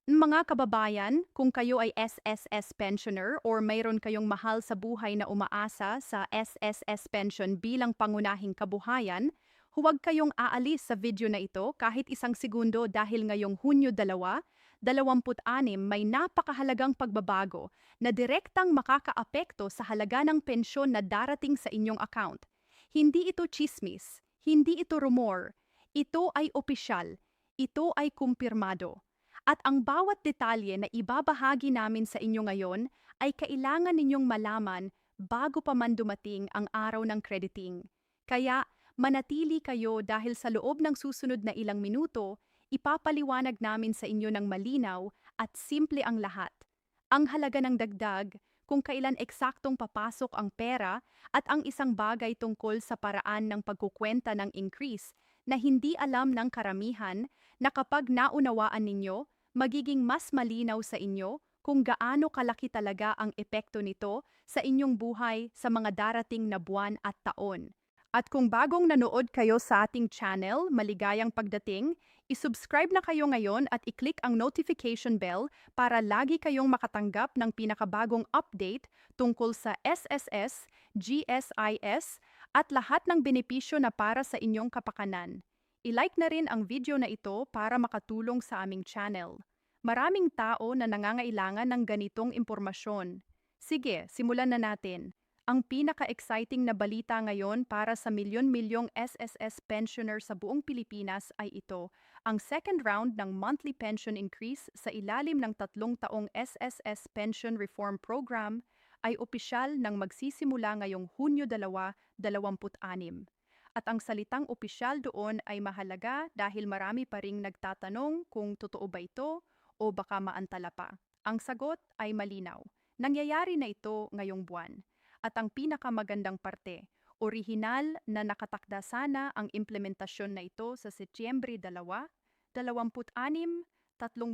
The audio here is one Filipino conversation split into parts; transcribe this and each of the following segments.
Mga kababayan, kung kayo ay SSS pensioner or mayroon kayong mahal sa buhay na umaasa sa SSS pension bilang pangunahing kabuhayan, huwag kayong aalis sa video na ito kahit isang segundo dahil ngayong Hunyo 2, 26 may napakahalagang pagbabago na direktang makakaapekto sa halaga ng pensyon na darating sa inyong account. Hindi ito chismis, hindi ito rumor, ito ay opisyal, ito ay kumpirmado. At ang bawat detalye na ibabahagi namin sa inyo ngayon ay kailangan ninyong malaman bago pa man dumating ang araw ng crediting. Kaya manatili kayo dahil sa loob ng susunod na ilang minuto, ipapaliwanag namin sa inyo ng malinaw at simple ang lahat. Ang halaga ng dagdag, kung kailan eksaktong papasok ang pera at ang isang bagay tungkol sa paraan ng pagkukwenta ng increase na hindi alam ng karamihan na kapag naunawaan ninyo, magiging mas malinaw sa inyo kung gaano kalaki talaga ang epekto nito sa inyong buhay sa mga darating na buwan at taon. At kung bagong nanood kayo sa ating channel, maligayang pagdating, isubscribe na kayo ngayon at i-click ang notification bell para lagi kayong makatanggap ng pinakabagong update tungkol sa SSS, GSIS at lahat ng benepisyo na para sa inyong kapakanan. I-like na rin ang video na ito para makatulong sa aming channel. Maraming tao na nangangailangan ng ganitong impormasyon. Sige, simulan na natin. Ang pinaka-exciting na balita ngayon para sa milyon-milyong SSS pensioner sa buong Pilipinas ay ito, ang second round ng monthly pension increase sa ilalim ng 3 taong SSS Pension Reform Program ay opisyal nang magsisimula ngayong Hunyo 2, 26. At ang salitang opisyal doon ay mahalaga dahil marami pa ring nagtatanong kung totoo ba ito o baka maantala pa. Ang sagot ay malinaw. Nangyayari na ito ngayong buwan. At ang pinakamagandang parte, orihinal na nakatakda sana ang implementasyon na ito sa Setyembre 26, 3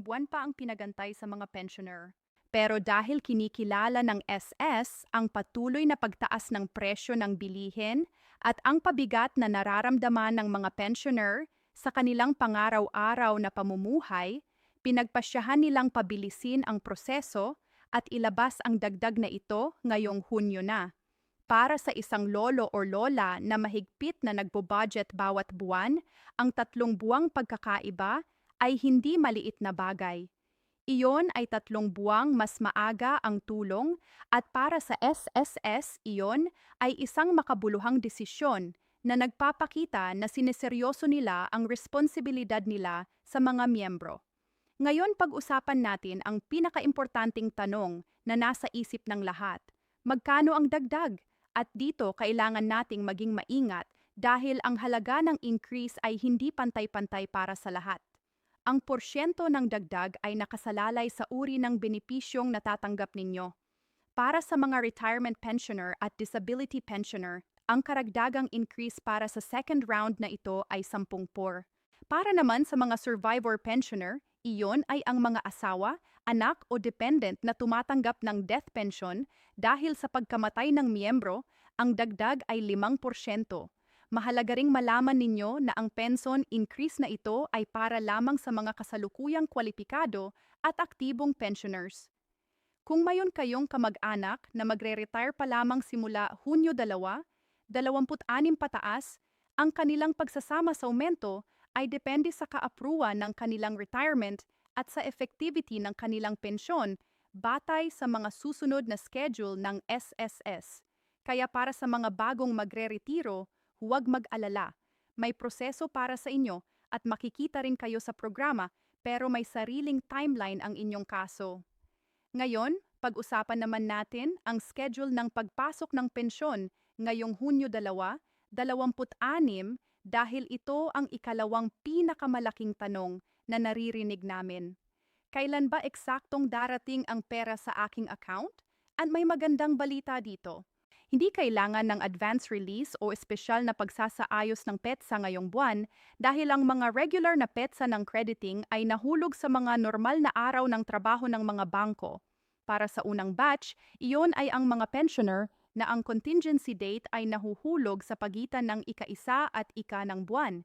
buwan pa ang pinagantay sa mga pensioner. Pero dahil kinikilala ng SS ang patuloy na pagtaas ng presyo ng bilihin at ang pabigat na nararamdaman ng mga pensioner sa kanilang pangaraw-araw na pamumuhay, pinagpasyahan nilang pabilisin ang proseso at ilabas ang dagdag na ito ngayong Hunyo na. Para sa isang lolo o lola na mahigpit na nagbo-budget bawat buwan, ang 3 buwang pagkakaiba ay hindi maliit na bagay. Iyon ay 3 buwang mas maaga ang tulong at para sa SSS iyon ay isang makabuluhang desisyon na nagpapakita na sineseryoso nila ang responsibilidad nila sa mga miyembro. Ngayon pag-usapan natin ang pinakaimportanteng tanong na nasa isip ng lahat. Magkano ang dagdag? At dito kailangan nating maging maingat dahil ang halaga ng increase ay hindi pantay-pantay para sa lahat. Ang porsyento ng dagdag ay nakasalalay sa uri ng benepisyong natatanggap ninyo. Para sa mga retirement pensioner at disability pensioner, ang karagdagang increase para sa second round na ito ay 10%. Para naman sa mga survivor pensioner, iyon ay ang mga asawa, anak o dependent na tumatanggap ng death pension dahil sa pagkamatay ng miyembro, ang dagdag ay 5%. Mahalaga ring malaman ninyo na ang pension increase na ito ay para lamang sa mga kasalukuyang kwalipikado at aktibong pensioners. Kung mayon kayong kamag-anak na magre-retire pa lamang simula Hunyo 2, 26 pataas, ang kanilang pagsasama sa aumento ay depende sa kaapruan ng kanilang retirement at sa effectivity ng kanilang pensyon batay sa mga susunod na schedule ng SSS. Kaya para sa mga bagong magre-retiro, huwag mag-alala. May proseso para sa inyo at makikita rin kayo sa programa pero may sariling timeline ang inyong kaso. Ngayon, pag-usapan naman natin ang schedule ng pagpasok ng pensyon ngayong Hunyo 2, 26 dahil ito ang ikalawang pinakamalaking tanong na naririnig namin. Kailan ba eksaktong darating ang pera sa aking account? At may magandang balita dito. Hindi kailangan ng advance release o espesyal na pagsasaayos ng petsa ngayong buwan dahil ang mga regular na petsa ng crediting ay nahulog sa mga normal na araw ng trabaho ng mga bangko. Para sa unang batch, iyon ay ang mga pensioner na ang contingency date ay nahuhulog sa pagitan ng ika-1 at ika ng buwan.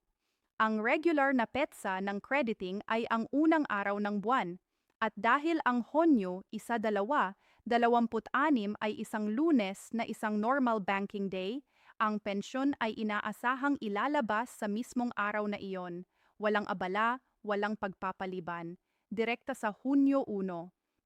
Ang regular na petsa ng crediting ay ang unang araw ng buwan. At dahil ang Honyo, 1-2, 26 ay isang Lunes na isang normal banking day, ang pensyon ay inaasahang ilalabas sa mismong araw na iyon. Walang abala, walang pagpapaliban. Direkta sa Hunyo 1.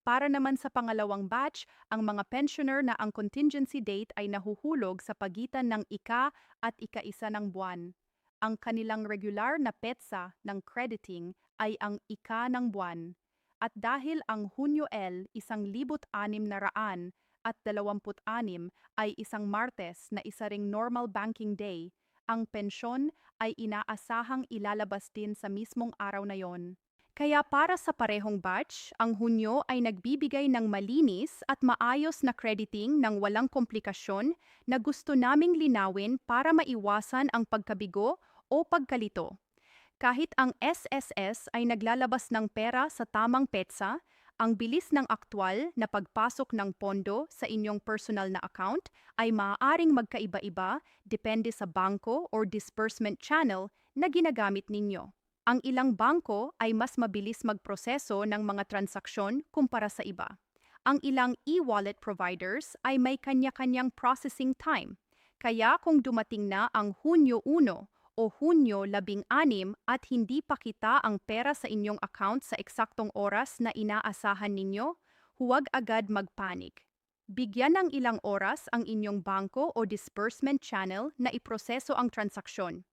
Para naman sa pangalawang batch, ang mga pensioner na ang contingency date ay nahuhulog sa pagitan ng ika at ika-isa ng buwan. Ang kanilang regular na petsa ng crediting ay ang ika ng buwan. At dahil ang Hunyo 1,626 at 26 ay isang Martes na isa ring normal banking day, ang pensyon ay inaasahang ilalabas din sa mismong araw na yon. Kaya para sa parehong batch, ang Hunyo ay nagbibigay ng malinis at maayos na crediting ng walang komplikasyon na gusto naming linawin para maiwasan ang pagkabigo o pagkalito. Kahit ang SSS ay naglalabas ng pera sa tamang petsa, ang bilis ng aktwal na pagpasok ng pondo sa inyong personal na account ay maaaring magkaiba-iba depende sa bangko or disbursement channel na ginagamit ninyo. Ang ilang bangko ay mas mabilis magproseso ng mga transaksyon kumpara sa iba. Ang ilang e-wallet providers ay may kanya-kanyang processing time. Kaya kung dumating na ang Hunyo 1 o Hunyo 16 at hindi pa kita ang pera sa inyong account sa eksaktong oras na inaasahan ninyo, huwag agad magpanik. Bigyan ng ilang oras ang inyong bangko o disbursement channel na iproseso ang transaksyon.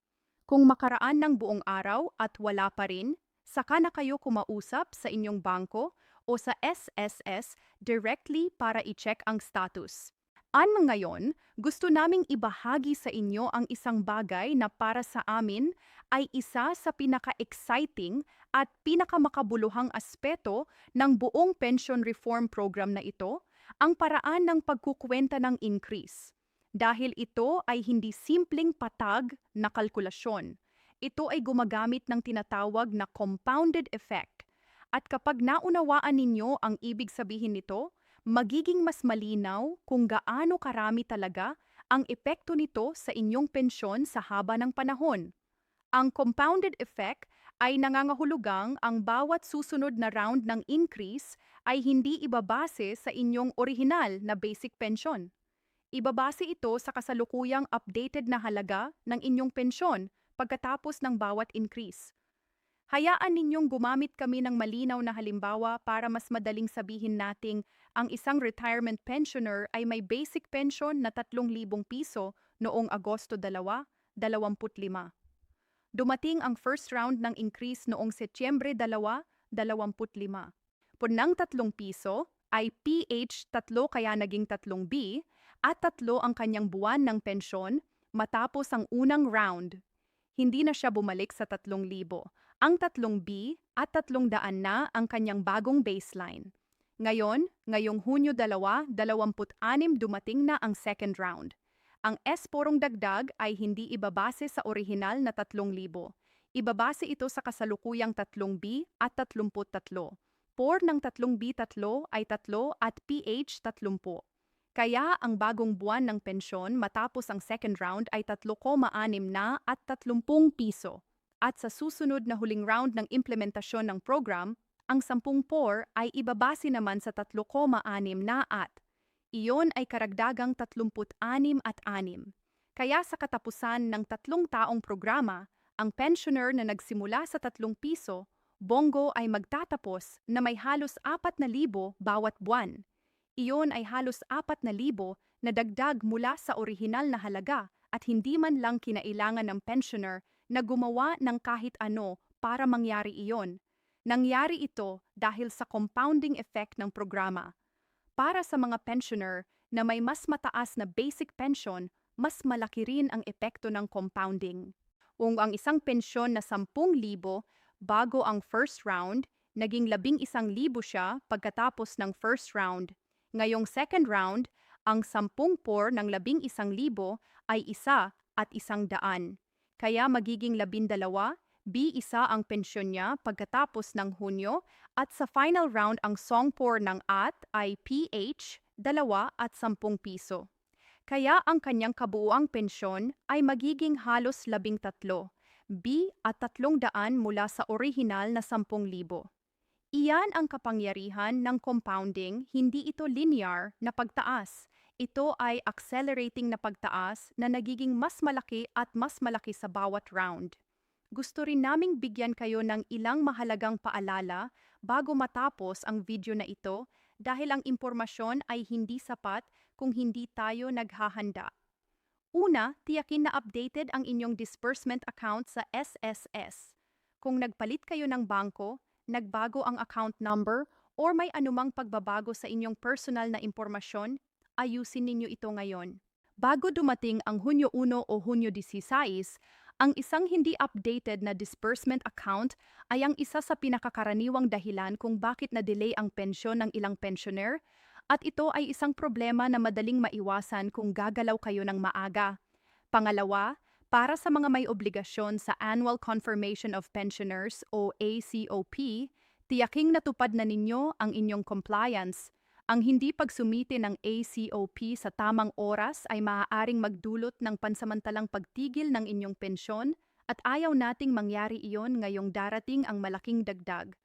Kung makaraan ng buong araw at wala pa rin, saka na kayo kumausap sa inyong bangko o sa SSS directly para i-check ang status. Ngayon, gusto naming ibahagi sa inyo ang isang bagay na para sa amin ay isa sa pinaka-exciting at pinakamakabuluhang aspeto ng buong pension reform program na ito, ang paraan ng pagkukwenta ng increase. Dahil ito ay hindi simpleng patag na kalkulasyon. Ito ay gumagamit ng tinatawag na compounded effect. At kapag naunawaan ninyo ang ibig sabihin nito, magiging mas malinaw kung gaano karami talaga ang epekto nito sa inyong pensyon sa haba ng panahon. Ang compounded effect ay nangangahulugang ang bawat susunod na round ng increase ay hindi ibabase sa inyong orihinal na basic pension. Ibabase ito sa kasalukuyang updated na halaga ng inyong pensyon pagkatapos ng bawat increase. Hayaan ninyong gumamit kami ng malinaw na halimbawa para mas madaling sabihin nating ang isang retirement pensioner ay may basic pension na 3,000 piso noong Agosto 2, 25. Dumating ang first round ng increase noong Setyembre 2, 25. Punang 3 piso ay PH3 kaya naging 3B at 3 ang kanyang buwan ng pensyon matapos ang unang round. Hindi na siya bumalik sa 3,000. Ang 3B at 300 na ang kanyang bagong baseline. Ngayong Hunyo 2, 26 dumating na ang second round. Ang S4 dagdag ay hindi ibabase sa orihinal na 3,000. Ibabase ito sa kasalukuyang 3B at 33. 4 ng 3B3 ay 3 at PH 30. Kaya ang bagong buwan ng pensyon matapos ang second round ay 3,6 na at 30 piso. At sa susunod na huling round ng implementasyon ng program, ang 10 ay ibabase naman sa 3,6 na at. Iyon ay karagdagang 36 at 6. Kaya sa katapusan ng 3 taong programa, ang pensioner na nagsimula sa 3 piso, bongo ay magtatapos na may halos 4,000 bawat buwan. Iyon ay halos 4,000 na dagdag mula sa orihinal na halaga at hindi man lang kinailangan ng pensioner na gumawa ng kahit ano para mangyari iyon. Nangyari ito dahil sa compounding effect ng programa. Para sa mga pensioner na may mas mataas na basic pension, mas malaki rin ang epekto ng compounding. Kung ang isang pensyon na 10,000 bago ang first round, naging 11,000 siya pagkatapos ng first round. Ngayong second round, ang 10 por ng 11,000 ay 1 at 100. Kaya magiging 12, B1 ang pensyon niya pagkatapos ng Hunyo at sa final round ang song por ng at ay PH 2 at 10 piso. Kaya ang kanyang kabuuang pensyon ay magiging halos 13, B at 300 mula sa orihinal na 10,000. Iyan ang kapangyarihan ng compounding, hindi ito linear na pagtaas. Ito ay accelerating na pagtaas na nagiging mas malaki at mas malaki sa bawat round. Gusto rin naming bigyan kayo ng ilang mahalagang paalala bago matapos ang video na ito dahil ang impormasyon ay hindi sapat kung hindi tayo naghahanda. Una, tiyakin na updated ang inyong disbursement account sa SSS. Kung nagpalit kayo ng bangko, nagbago ang account number, or may anumang pagbabago sa inyong personal na impormasyon, ayusin ninyo ito ngayon. Bago dumating ang Hunyo 1 o Hunyo 16, ang isang hindi updated na disbursement account ay ang isa sa pinakakaraniwang dahilan kung bakit na-delay ang pensyon ng ilang pensioner, at ito ay isang problema na madaling maiwasan kung gagalaw kayo ng maaga. Pangalawa, para sa mga may obligasyon sa Annual Confirmation of Pensioners o ACOP, tiyaking natupad na ninyo ang inyong compliance. Ang hindi pagsumite ng ACOP sa tamang oras ay maaaring magdulot ng pansamantalang pagtigil ng inyong pensyon at ayaw nating mangyari iyon ngayong darating ang malaking dagdag.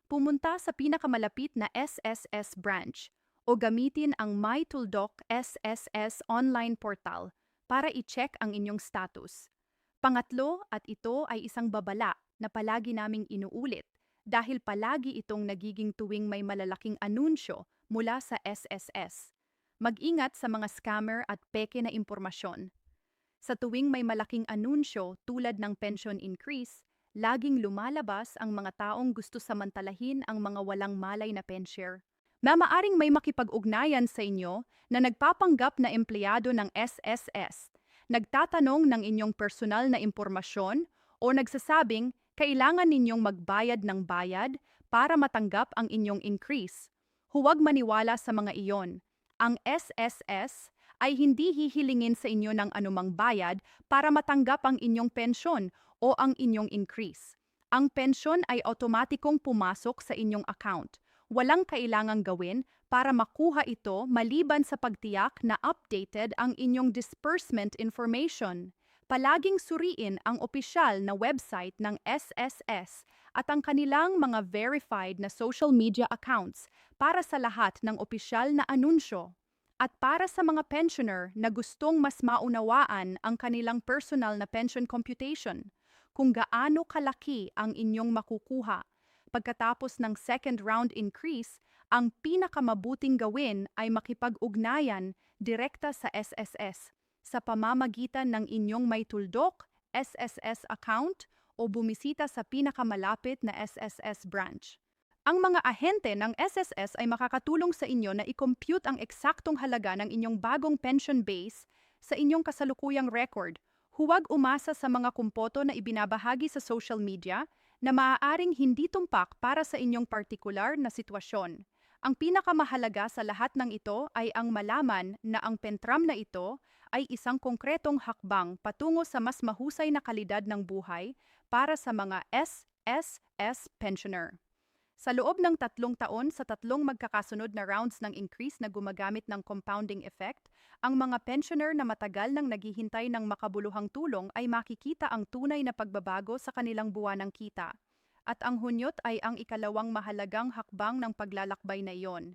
Pumunta sa pinakamalapit na SSS branch o gamitin ang MyTuldok SSS online portal para i-check ang inyong status. Pangatlo, at ito ay isang babala na palagi naming inuulit dahil palagi itong nagiging tuwing may malalaking anunsyo mula sa SSS. Mag-ingat sa mga scammer at peke na impormasyon. Sa tuwing may malaking anunsyo tulad ng pension increase, laging lumalabas ang mga taong gusto samantalahin ang mga walang malay na pensier. Mamaaring may makipag-ugnayan sa inyo na nagpapanggap na empleyado ng SSS, nagtatanong ng inyong personal na impormasyon o nagsasabing kailangan ninyong magbayad ng bayad para matanggap ang inyong increase. Huwag maniwala sa mga iyon. Ang SSS ay hindi hihilingin sa inyo ng anumang bayad para matanggap ang inyong pensyon o ang inyong increase. Ang pensyon ay otomatikong pumasok sa inyong account. Walang kailangang gawin para makuha ito maliban sa pagtiyak na updated ang inyong disbursement information. Palaging suriin ang opisyal na website ng SSS at ang kanilang mga verified na social media accounts para sa lahat ng opisyal na anunsyo. At para sa mga pensioner na gustong mas maunawaan ang kanilang personal na pension computation, kung gaano kalaki ang inyong makukuha, pagkatapos ng second round increase, ang pinakamabuting gawin ay makipag-ugnayan direkta sa SSS sa pamamagitan ng inyong MyTuldok SSS account o bumisita sa pinakamalapit na SSS branch. Ang mga ahente ng SSS ay makakatulong sa inyo na i-compute ang eksaktong halaga ng inyong bagong pension base sa inyong kasalukuyang record. Huwag umasa sa mga kumpoto na ibinabahagi sa social media na maaaring hindi tumpak para sa inyong partikular na sitwasyon. Ang pinakamahalaga sa lahat ng ito ay ang malaman na ang pentram na ito ay isang konkretong hakbang patungo sa mas mahusay na kalidad ng buhay para sa mga SSS pensioner. Sa loob ng 3 taon sa 3 magkakasunod na rounds ng increase na gumagamit ng compounding effect, ang mga pensioner na matagal nang naghihintay ng makabuluhang tulong ay makikita ang tunay na pagbabago sa kanilang buwanang kita. At ang hunyot ay ang ikalawang mahalagang hakbang ng paglalakbay na iyon.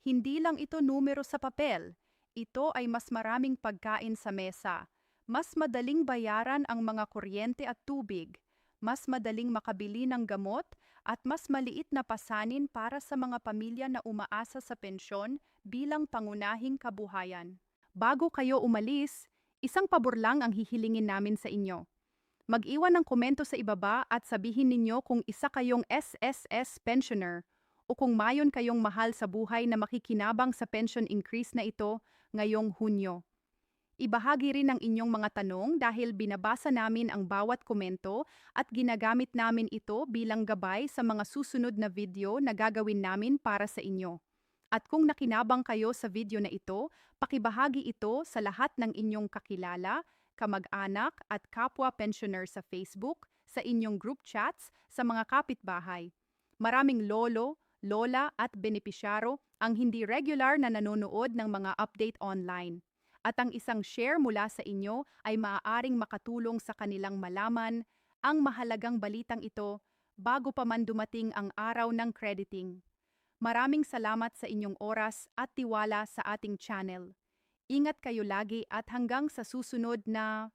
Hindi lang ito numero sa papel, ito ay mas maraming pagkain sa mesa, mas madaling bayaran ang mga kuryente at tubig, mas madaling makabili ng gamot, at mas maliit na pasanin para sa mga pamilya na umaasa sa pensyon bilang pangunahing kabuhayan. Bago kayo umalis, isang pabor lang ang hihilingin namin sa inyo. Mag-iwan ng komento sa ibaba at sabihin ninyo kung isa kayong SSS pensioner o kung mayon kayong mahal sa buhay na makikinabang sa pension increase na ito ngayong Hunyo. Ibahagi rin ang inyong mga tanong dahil binabasa namin ang bawat komento at ginagamit namin ito bilang gabay sa mga susunod na video na gagawin namin para sa inyo. At kung nakinabang kayo sa video na ito, pakibahagi ito sa lahat ng inyong kakilala, kamag-anak at kapwa pensioner sa Facebook, sa inyong group chats, sa mga kapitbahay. Maraming lolo, lola at benepisyaro ang hindi regular na nanonood ng mga update online. At ang isang share mula sa inyo ay maaaring makatulong sa kanilang malaman ang mahalagang balitang ito bago pa man dumating ang araw ng crediting. Maraming salamat sa inyong oras at tiwala sa ating channel. Ingat kayo lagi at hanggang sa susunod na